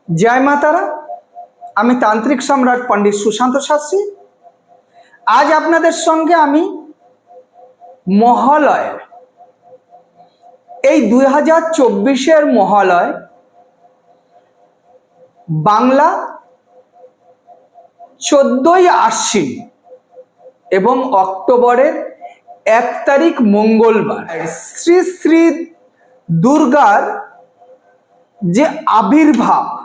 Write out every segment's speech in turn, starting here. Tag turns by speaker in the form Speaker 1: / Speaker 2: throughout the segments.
Speaker 1: जय मातारा आमी तांत्रिक सम्राट पंडित सुशांत शास्त्री। आज आपनादेर संगे आमी महालय এই 2024 महालय बांगला 14 आश्विन एवं अक्टोबरेर 1 तारीख मंगलवार श्री श्री दुर्गार जे आविर्भाव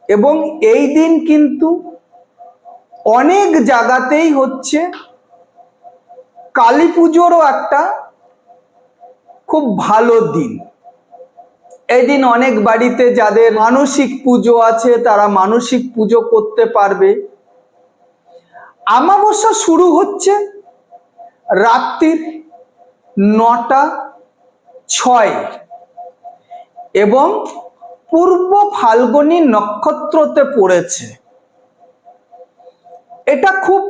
Speaker 1: एवं এই दिन किन्तु अनेक जागातेई होच्छे काली पुजोरो एकटा खूब भालो दिन। এই दिन अनेक बाड़ीते जादेर मानसिक पुजो आछे तारा मानसिक पुजो करते पारबे। अमाबस्या शुरू होच्छे रात्रिर 9টা 6 एवं पूर्व फाल्गुनी नक्षत्रते पड़ेছে। এটা খুব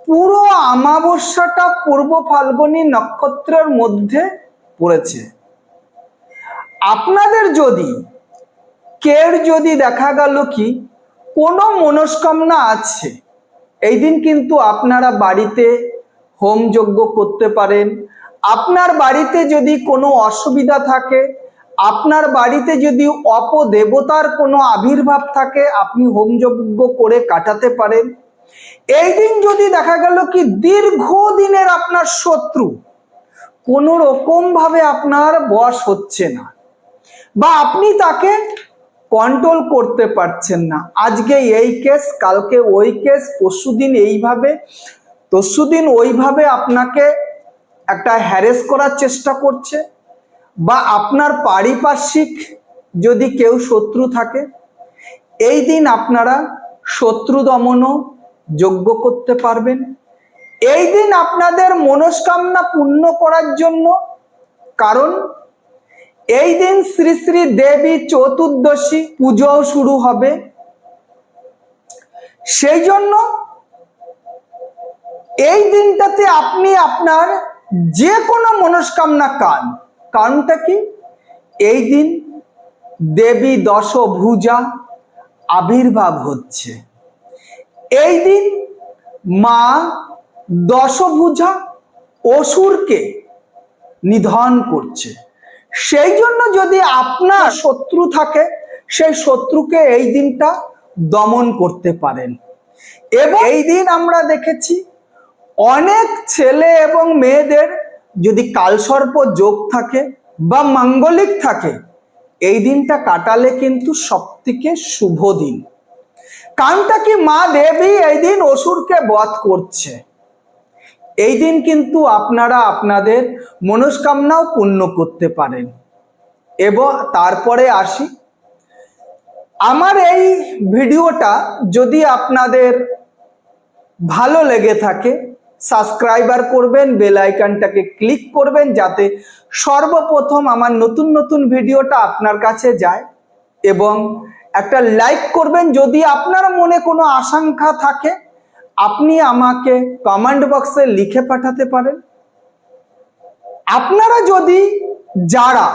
Speaker 1: পুরো अमाबस्याটা पूर्व फाल्गुनी नक्षत्रेर मध्य पड़ेছে। आपनादेर जदि केर जदि देखा गेल कि कोनो मनस्कामना आछे এই दिन किन्तु आपनारा बाड़ीते होम यज्ञ करते पारेन। आपनार बाड़ीते जदि कोनो असुविधा थाके आपनार बाड़ीते यदि अपदेवतार कोनो आविर्भाव थाके आपनी होम यज्ञ करे काटाते पारेन। এই दिन यदि देखा गेल कि दीर्घदिनेर आपनार शत्रु कोनो रकम भावे आपनार बश होच्छे ना बा आपनी ताके कंट्रोल करते पारछेन ना, आजके एई केस कालके ओई केस परशुदिन एइभावे तर्शुदिन ओइभावे आपनाके एकटा हैरेस करार चेष्टा करछे बा आपनार पारिपार्श्विक यदि केउ शत्रु थाके এই दिन आपनारा शत्रु दमनও यज्ञ करते पारबेन। এই दिन आपनादेर मनस्कामना पूर्ण करार जन्य कारण এই दिन श्री श्री देवी चतुर्दशी पूजो शुरू होबे। সেই জন্য এই দিনটাতে আপনি আপনার যে কোনো মনস্কামনা কারণটা কি এই দিন দেবী দশভুজা আবির্ভাব হচ্ছে। এই দিন মা দশভুজা অসুরকে নিধন করছে। সেই জন্য যদি আপনার শত্রু থাকে সেই শত্রুকে এই দিনটা দমন করতে পারেন। এবং এই দিন আমরা দেখেছি অনেক ছেলে এবং মেয়েদের যদি কালসর্প যোগ থাকে বা মাঙ্গলিক থাকে এই দিনটা কাটালে কিন্তু সবথেকে শুভ দিন। কারণটা কি মা দেবী এই দিন অসুরকে বধ করছে। এই দিন কিন্তু আপনারা আপনাদের মনস্কামনাও পূর্ণ করতে পারেন। এবং তারপরে আসি আমার এই ভিডিওটা যদি আপনাদের ভালো লেগে থাকে সাবস্ক্রাইবার করবেন, বেল আইকনটাকে ক্লিক করবেন যাতে সর্বপ্রথম আমার নতুন নতুন ভিডিওটা আপনার কাছে যায় এবং একটা লাইক করবেন। যদি আপনার মনে কোনো আশঙ্কা থাকে আপনি আমাকে কমেন্ট বক্সে লিখে পাঠাতে পারেন। আপনারা যদি যারা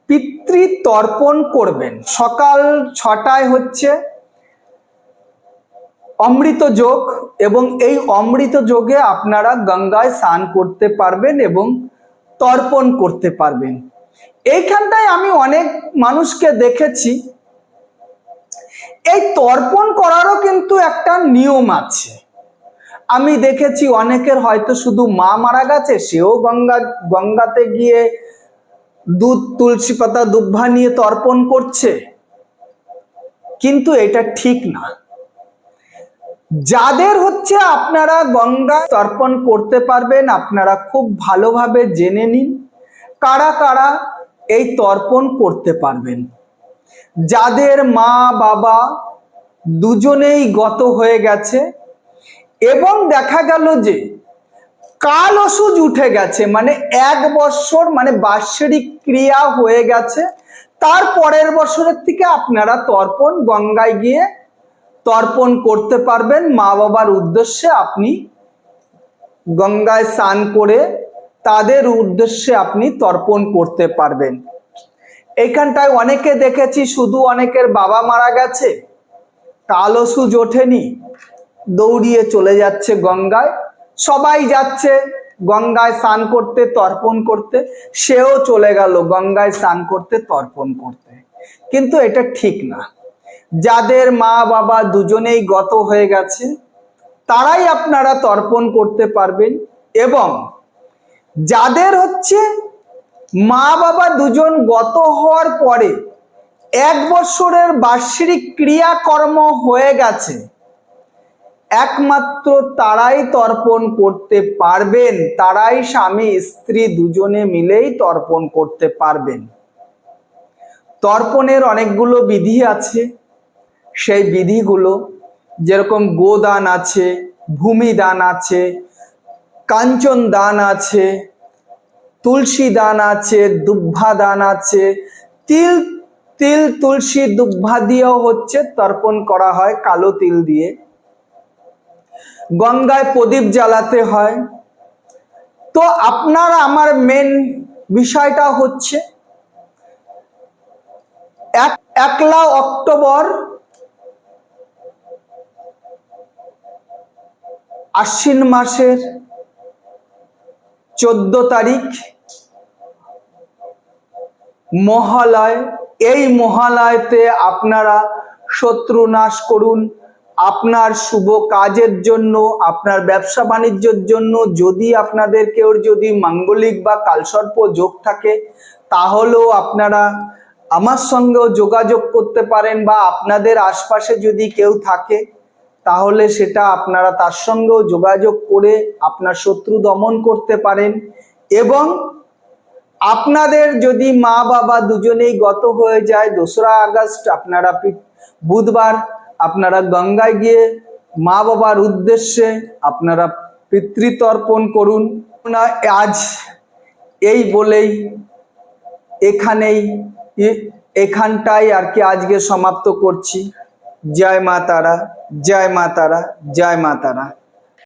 Speaker 1: পিতৃ তর্পণ করবেন সকাল 6টায় হচ্ছে অমৃত যোগ এবং এই অমৃত যোগে আপনারা গঙ্গায় স্নান করতে পারবেন এবং তর্পণ করতে পারবেন। এইখানটায় আমি অনেক মানুষকে দেখেছি এই তর্পণ করারও কিন্তু একটা নিয়ম আছে। আমি দেখেছি অনেকের হয়তো শুধু মা মারা গেছে সেও গঙ্গাতে গিয়ে দুধ তুলসী পাতা দুব্বা নিয়ে তর্পণ করছে, কিন্তু এটা ঠিক না। যাদের হচ্ছে আপনারা গঙ্গা তর্পণ করতে পারবেন আপনারা খুব ভালোভাবে জেনে নিন কারা কারা এই তর্পণ করতে পারবেন। যাদের মা বাবা দুজনেই গত হয়ে গেছে এবং দেখা গেল যে কাল অসুজ উঠে গেছে মানে 1 বছর মানে বাৎসরিক ক্রিয়া হয়ে গেছে তার পরের বছরের থেকে আপনারা তর্পণ গঙ্গায় গিয়ে তর্পণ করতে পারবেন। মা বাবার উদ্দেশ্যে আপনি গঙ্গায় স্নান করে তাদের উদ্দেশ্যে আপনি তর্পণ করতে পারবেন। এইখানটায় অনেকে দেখেছি শুধু অনেকের বাবা মারা গেছে, কালসুজ ওঠেনি, দৌড়িয়ে চলে যাচ্ছে গঙ্গায়। সবাই যাচ্ছে গঙ্গায় স্নান করতে, তর্পণ করতে, সেও চলে গেল গঙ্গায় স্নান করতে, তর্পণ করতে। কিন্তু এটা ঠিক না। যাদের মা বাবা দুজনেই গত হয়ে গেছে তারাই আপনারা তর্পণ করতে পারবেন, এবং যাদের হচ্ছে মা বাবা দুজন গত হওয়ার পরে 1 বছরের বার্ষিক ক্রিয়াকর্ম হয়ে গেছে, একমাত্র তারাই তর্পণ করতে পারবেন, তারাই স্বামী স্ত্রী দুজনে মিলেই তর্পণ করতে পারবেন। তর্পণের অনেকগুলো বিধি আছে, সেই বিধিগুলো যেরকম গোদান আছে, ভূমি দান আছে, কাঞ্চন দান আছে, তুলসী দান আছে, দুব্বা দান আছে, তিল তিল তুলসী দুব্বা দিয়েও হচ্ছে তর্পণ করা হয়, কালো তিল দিয়ে। গঙ্গায় প্রদীপ জ্বালাতে হয়। তো আপনারা, আমার মেন বিষয়টা হচ্ছে 1 অক্টোবর আশ্বিন মাসের 14 তারিখ মহালয়। এই মহালয়তে আপনারা শত্রু নাশ করুন। আপনার শুভ কাজের জন্য, আপনার ব্যবসা বাণিজ্যের জন্য, যদি আপনাদের কেউ যদি মাঙ্গলিক বা কালসর্প যোগ থাকে, তাহলেও আপনারা আমার সঙ্গেও যোগাযোগ করতে পারেন, বা আপনাদের আশপাশে যদি কেউ থাকে তাহলে সেটা আপনারা তার সঙ্গেও যোগাযোগ করে আপনার শত্রু দমন করতে পারেন। এবং আপনাদের যদি মা বাবা দুজনেই গত হয়ে যায় 2রা আগস্ট, আপনারা বুধবার আপনারা গঙ্গায় গিয়ে মা বাবার উদ্দেশ্যে আপনারা পিতৃতর্পণ করুন। আজ এই বলেই এখানটাই আর কি আজকে সমাপ্ত করছি। জয় মা তারা, জয় মা তারা, জয় মা তারা।